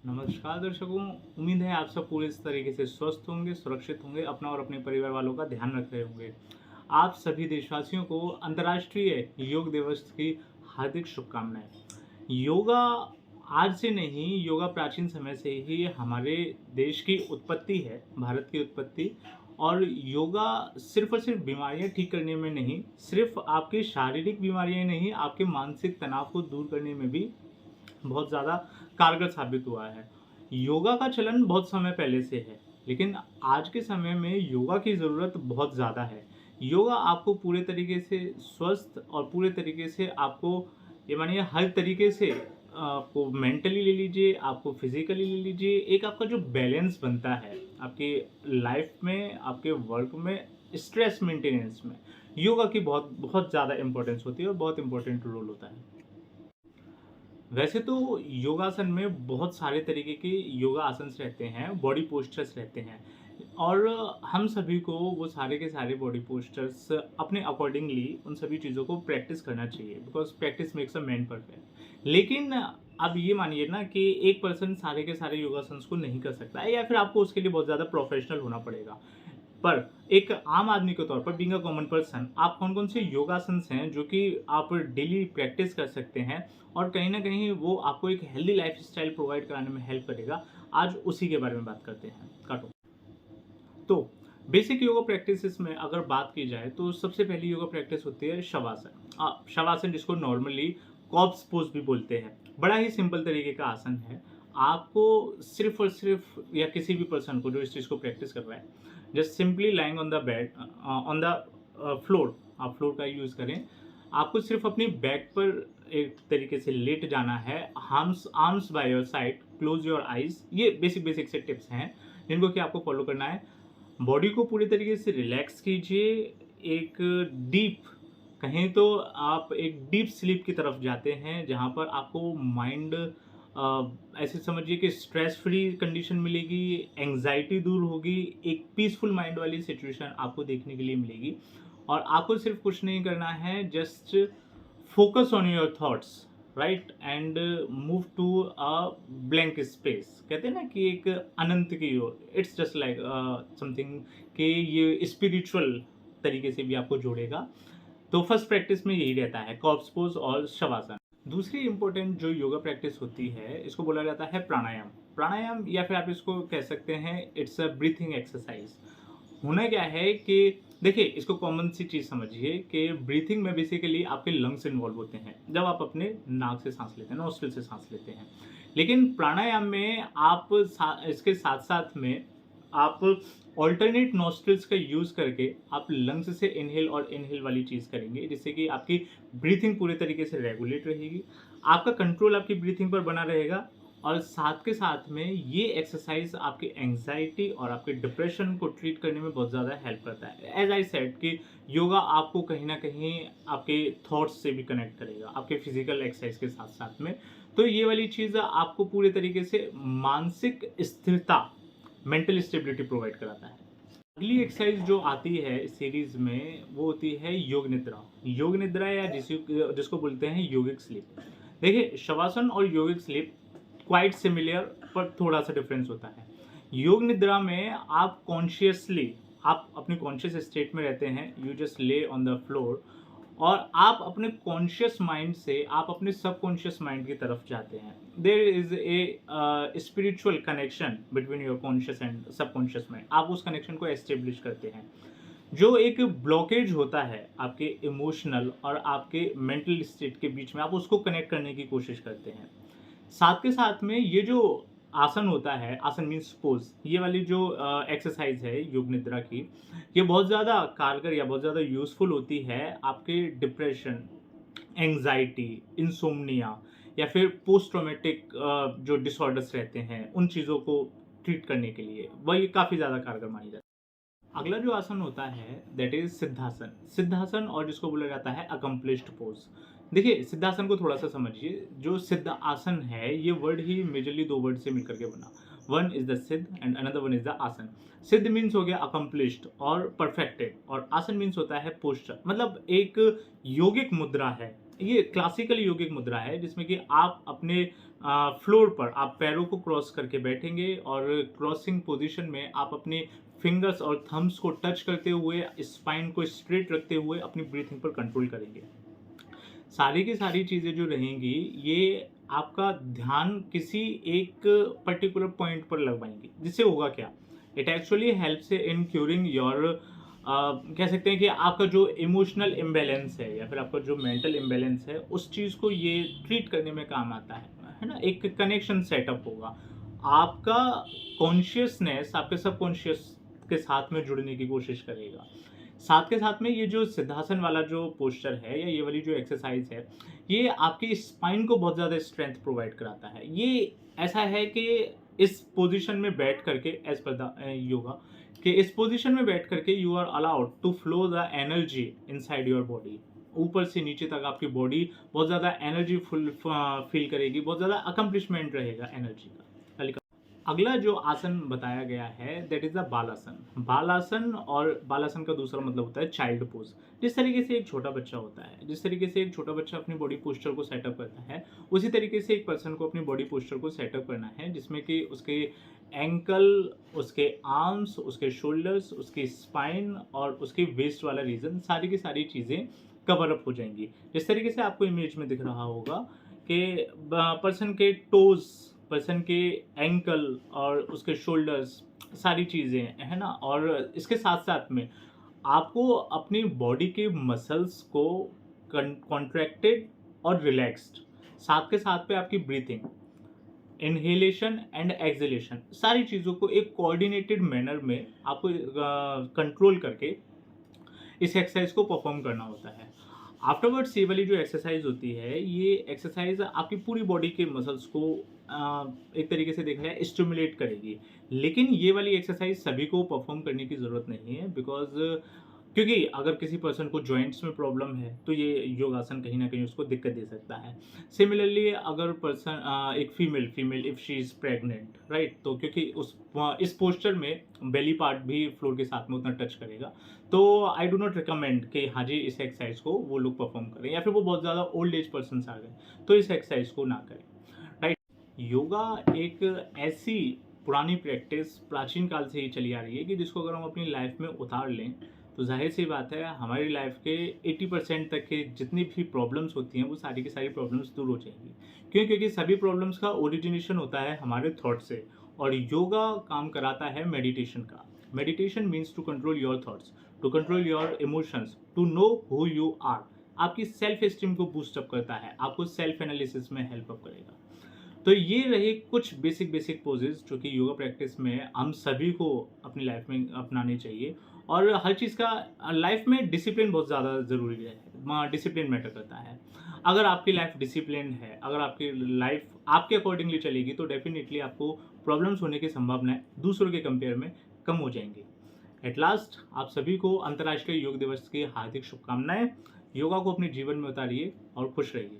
नमस्कार दर्शकों। उम्मीद है आप सब पूरे इस तरीके से स्वस्थ होंगे, सुरक्षित होंगे, अपना और अपने परिवार वालों का ध्यान रख रहे होंगे। आप सभी देशवासियों को अंतर्राष्ट्रीय योग दिवस की हार्दिक शुभकामनाएं। योगा आज से नहीं, योगा प्राचीन समय से ही हमारे देश की उत्पत्ति है, भारत की उत्पत्ति। और योगा सिर्फ और सिर्फ बीमारियां ठीक करने में नहीं, सिर्फ आपकी शारीरिक बीमारियां नहीं, आपके मानसिक तनाव को दूर करने में भी बहुत ज़्यादा कारगर साबित हुआ है। योगा का चलन बहुत समय पहले से है, लेकिन आज के समय में योगा की ज़रूरत बहुत ज़्यादा है। योगा आपको पूरे तरीके से स्वस्थ और पूरे तरीके से आपको ये मानिए हर तरीके से आपको मेंटली ले लीजिए, आपको फिज़िकली ले लीजिए, एक आपका जो बैलेंस बनता है आपकी लाइफ में, आपके वर्क में, स्ट्रेस मेंटेनेंस में, योगा की बहुत बहुत ज़्यादा इम्पोर्टेंस होती है और बहुत इम्पोर्टेंट रोल होता है। वैसे तो योगासन में बहुत सारे तरीके के योगा आसन्स रहते हैं, बॉडी पोस्चर्स रहते हैं और हम सभी को वो सारे के सारे बॉडी पोस्चर्स अपने अकॉर्डिंगली उन सभी चीज़ों को प्रैक्टिस करना चाहिए, because practice makes a man perfect. लेकिन अब ये मानिए ना कि एक पर्सन सारे के सारे योगासन्स को नहीं कर सकता है या फिर आपको उसके लिए बहुत ज़्यादा प्रोफेशनल होना पड़ेगा। पर एक आम आदमी के तौर पर बीइंग अ कॉमन पर्सन आप कौन-कौन से योगासन्स हैं जो कि आप डेली प्रैक्टिस कर सकते हैं और कहीं न कहीं वो आपको एक हेल्दी लाइफ़स्टाइल प्रोवाइड कराने में हेल्प करेगा। आज उसी के बारे में बात करते हैं। काटो। तो बेसिक योगा प्रैक्टिसेस में अगर बात की जाए तो सबसे पहली योगा प्रैक्टिस होती है शवासन। शवासन जिसको नॉर्मली कॉर्प्स पोज भी बोलते हैं। बड़ा ही सिंपल तरीके का आसन है। आपको सिर्फ और सिर्फ या किसी भी पर्सन को जो इस चीज़ को प्रैक्टिस कर रहा है, just simply lying on the bed, on the floor, आप फ्लोर का यूज़ करें। आपको सिर्फ अपनी बैक पर एक तरीके से लेट जाना है। Arms arms by your side, close your eyes. ये बेसिक बेसिक से टिप्स हैं जिनको कि आपको फॉलो करना है। बॉडी को पूरी तरीके से रिलैक्स कीजिए। एक डीप, कहें तो आप एक डीप स्लीप की तरफ जाते हैं जहाँ पर आपको माइंड ऐसे समझिए कि स्ट्रेस फ्री कंडीशन मिलेगी, एंग्जाइटी दूर होगी, एक पीसफुल माइंड वाली सिचुएशन आपको देखने के लिए मिलेगी। और आपको सिर्फ कुछ नहीं करना है, just focus on your thoughts, right, and move to a blank space. कहते हैं ना कि एक अनंत की ओर, इट्स जस्ट लाइक समथिंग कि ये स्पिरिचुअल तरीके से भी आपको जोड़ेगा। तो फर्स्ट प्रैक्टिस में यही रहता है, कॉर्प्स पोज और शवासन। दूसरी इंपॉर्टेंट जो योगा प्रैक्टिस होती है, इसको बोला जाता है प्राणायाम। प्राणायाम या फिर आप इसको कह सकते हैं इट्स अ ब्रीथिंग एक्सरसाइज। होना क्या है कि देखिए, इसको कॉमन सी चीज़ समझिए कि ब्रीथिंग में बेसिकली आपके लंग्स इन्वॉल्व होते हैं जब आप अपने नाक से सांस लेते हैं, नॉस्ट्रिल से सांस लेते हैं। लेकिन प्राणायाम में आप इसके साथ साथ में आप ऑल्टरनेट नॉस्ट्रिल्स का यूज़ करके आप लंग्स से इनहेल और इनहेल वाली चीज़ करेंगे, जिससे कि आपकी ब्रीथिंग पूरे तरीके से रेगुलेट रहेगी, आपका कंट्रोल आपकी ब्रीथिंग पर बना रहेगा। और साथ के साथ में ये एक्सरसाइज आपकी एंग्जाइटी और आपके डिप्रेशन को ट्रीट करने में बहुत ज़्यादा हेल्प करता है। एज आई सेड कि योगा आपको कहीं ना कहीं आपके थॉट्स से भी कनेक्ट करेगा, आपके फिजिकल एक्सरसाइज के साथ साथ में। तो ये वाली चीज़ आपको पूरे तरीके से मानसिक स्थिरता, मेंटल स्टेबिलिटी प्रोवाइड कराता है। अगली एक्सरसाइज जो आती है इस सीरीज में वो होती है योग निद्रा। योग निद्रा या जिसको बोलते हैं योगिक स्लीप। देखिए, शवासन और योगिक स्लीप क्वाइट सिमिलर, पर थोड़ा सा डिफरेंस होता है। योग निद्रा में आप कॉन्शियसली, आप अपने कॉन्शियस स्टेट में रहते हैं, यू जस्ट ले ऑन द फ्लोर और आप अपने कॉन्शियस माइंड से आप अपने सबकॉन्शियस माइंड की तरफ जाते हैं। There is a spiritual connection between your conscious and subconscious mind. आप उस कनेक्शन को एस्टेब्लिश करते हैं। जो एक ब्लॉकेज होता है आपके इमोशनल और आपके मेंटल स्टेट के बीच में, आप उसको कनेक्ट करने की कोशिश करते हैं। साथ के साथ में ये जो आसन होता है, आसन मीन्स पोज, ये वाली जो एक्सरसाइज है योग निद्रा की, ये बहुत ज़्यादा कारगर या बहुत ज़्यादा यूज़फुल होती है आपके डिप्रेशन, एंग्जाइटी, इंसोम्निया या फिर पोस्ट ट्रॉमेटिक जो डिसऑर्डर्स रहते हैं, उन चीज़ों को ट्रीट करने के लिए वही काफ़ी ज़्यादा कारगर मानी जाती है। अगला जो आसन होता है दैट इज सिद्धासन। सिद्धासन और जिसको बोला जाता है अकम्प्लिश्ड पोज। देखिए, सिद्धासन को थोड़ा सा समझिए। जो सिद्ध आसन है ये वर्ड ही मेजरली दो वर्ड से मिलकर के बना। वन इज द सिद्ध and another one is the आसन। सिद्ध मीन्स हो गया अकम्प्लिश्ड और परफेक्टेड, और आसन मीन्स होता है पोस्चर, मतलब एक योगिक मुद्रा है, ये क्लासिकल योगिक मुद्रा है जिसमें कि आप अपने फ्लोर पर आप पैरों को क्रॉस करके बैठेंगे और क्रॉसिंग पोजीशन में आप अपने फिंगर्स और थंब्स को टच करते हुए स्पाइन को स्ट्रेट रखते हुए अपनी ब्रीथिंग पर कंट्रोल करेंगे। सारी की सारी चीज़ें जो रहेंगी ये आपका ध्यान किसी एक पर्टिकुलर पॉइंट पर लगवाएंगी। जिससे होगा क्या, it actually helps in curing your कह सकते हैं कि आपका जो इमोशनल इम्बैलेंस है या फिर आपका जो मेंटल इम्बैलेंस है उस चीज़ को ये ट्रीट करने में काम आता है ना। एक कनेक्शन सेटअप होगा, आपका कॉन्शियसनेस आपके सबकॉन्शियस के साथ में जुड़ने की कोशिश करेगा। साथ के साथ में ये जो सिद्धासन वाला जो पोस्चर है या ये वाली जो एक्सरसाइज है, ये आपकी स्पाइन को बहुत ज़्यादा स्ट्रेंथ प्रोवाइड कराता है। ये ऐसा है कि इस पोजीशन में बैठ करके एज पर द योगा कि इस पोजीशन में बैठ करके you are allowed to flow the energy inside your body. ऊपर से नीचे तक आपकी बॉडी बहुत ज़्यादा एनर्जी फुल फील करेगी, बहुत ज़्यादा अकम्पलिशमेंट रहेगा एनर्जी का। अगला जो आसन बताया गया है दैट इज द बालासन। बालासन और बालासन का दूसरा मतलब होता है चाइल्ड पोज। जिस तरीके से एक छोटा बच्चा होता है, जिस तरीके से एक छोटा बच्चा अपनी बॉडी पोस्चर को सेटअप करता है, उसी तरीके से एक पर्सन को अपनी बॉडी पोस्चर को सेटअप करना है जिसमें कि उसके एंकल, उसके आर्म्स, उसके शोल्डर्स, उसकी स्पाइन और उसकी वेस्ट वाला रीजन, सारी की सारी चीज़ें कवर अप हो जाएंगी। जिस तरीके से आपको इमेज में दिख रहा होगा कि पर्सन के टोज, पर्सन के एंकल और उसके शोल्डर्स, सारी चीज़ें है ना। और इसके साथ साथ में आपको अपनी बॉडी के मसल्स को कॉन्ट्रैक्टेड और रिलैक्स्ड, साथ के साथ पे आपकी ब्रीथिंग, इनहेलेशन एंड एक्सहेलेशन, सारी चीज़ों को एक कोऑर्डिनेटेड मैनर में आपको कंट्रोल करके इस एक्सरसाइज को परफॉर्म करना होता है। आफ्टरवर्ड्स ये वाली जो एक्सरसाइज होती है, ये एक्सरसाइज आपकी पूरी बॉडी के मसल्स को एक तरीके से देखा जाए स्टिमुलेट करेगी। लेकिन ये वाली एक्सरसाइज सभी को परफॉर्म करने की ज़रूरत नहीं है, बिकॉज क्योंकि अगर किसी पर्सन को जॉइंट्स में प्रॉब्लम है तो ये योगासन कहीं ना कहीं उसको दिक्कत दे सकता है। सिमिलरली अगर पर्सन एक female if she is pregnant, right, तो क्योंकि इस पोस्चर में बेली पार्ट भी फ्लोर के साथ में उतना टच करेगा, तो आई डू नॉट रिकमेंड कि हाँ जी इस एक्सरसाइज को वो लोग परफॉर्म करें, या फिर वो बहुत ज़्यादा ओल्ड एज पर्सन आ गए तो इस एक्सरसाइज को ना करें, राइट। योगा एक ऐसी पुरानी प्रैक्टिस प्राचीन काल से ही चली आ रही है कि जिसको अगर हम अपनी लाइफ में उतार लें तो जाहिर सी बात है हमारी लाइफ के 80% तक के जितनी भी प्रॉब्लम्स होती हैं वो सारी की सारी प्रॉब्लम्स दूर हो जाएंगी। क्यों? क्योंकि सभी प्रॉब्लम्स का ओरिजिनेशन होता है हमारे थॉट से, और योगा काम कराता है मेडिटेशन का। Meditation means to control your thoughts, to control your emotions, to know who you are. आपकी सेल्फ एस्टीम को बूस्टअप करता है, आपको सेल्फ एनालिसिस में हेल्प अप करेगा। तो ये रहे कुछ बेसिक पोजेज जो कि योगा प्रैक्टिस में हम सभी को अपनी लाइफ में अपनानी चाहिए। और हर चीज़ का लाइफ में डिसिप्लिन बहुत ज़्यादा ज़रूरी है, डिसिप्लिन मैटर करता है। अगर आपकी लाइफ डिसिप्लिन है, अगर आपकी लाइफ आपके अकॉर्डिंगली चलेगी तो डेफिनेटली आपको प्रॉब्लम्स होने की संभावनाएं दूसरों के कंपेयर में कम हो जाएंगी। एट लास्ट आप सभी को अंतर्राष्ट्रीय योग दिवस की हार्दिक शुभकामनाएं। योगा को अपने जीवन में उतारिए और खुश रहिए।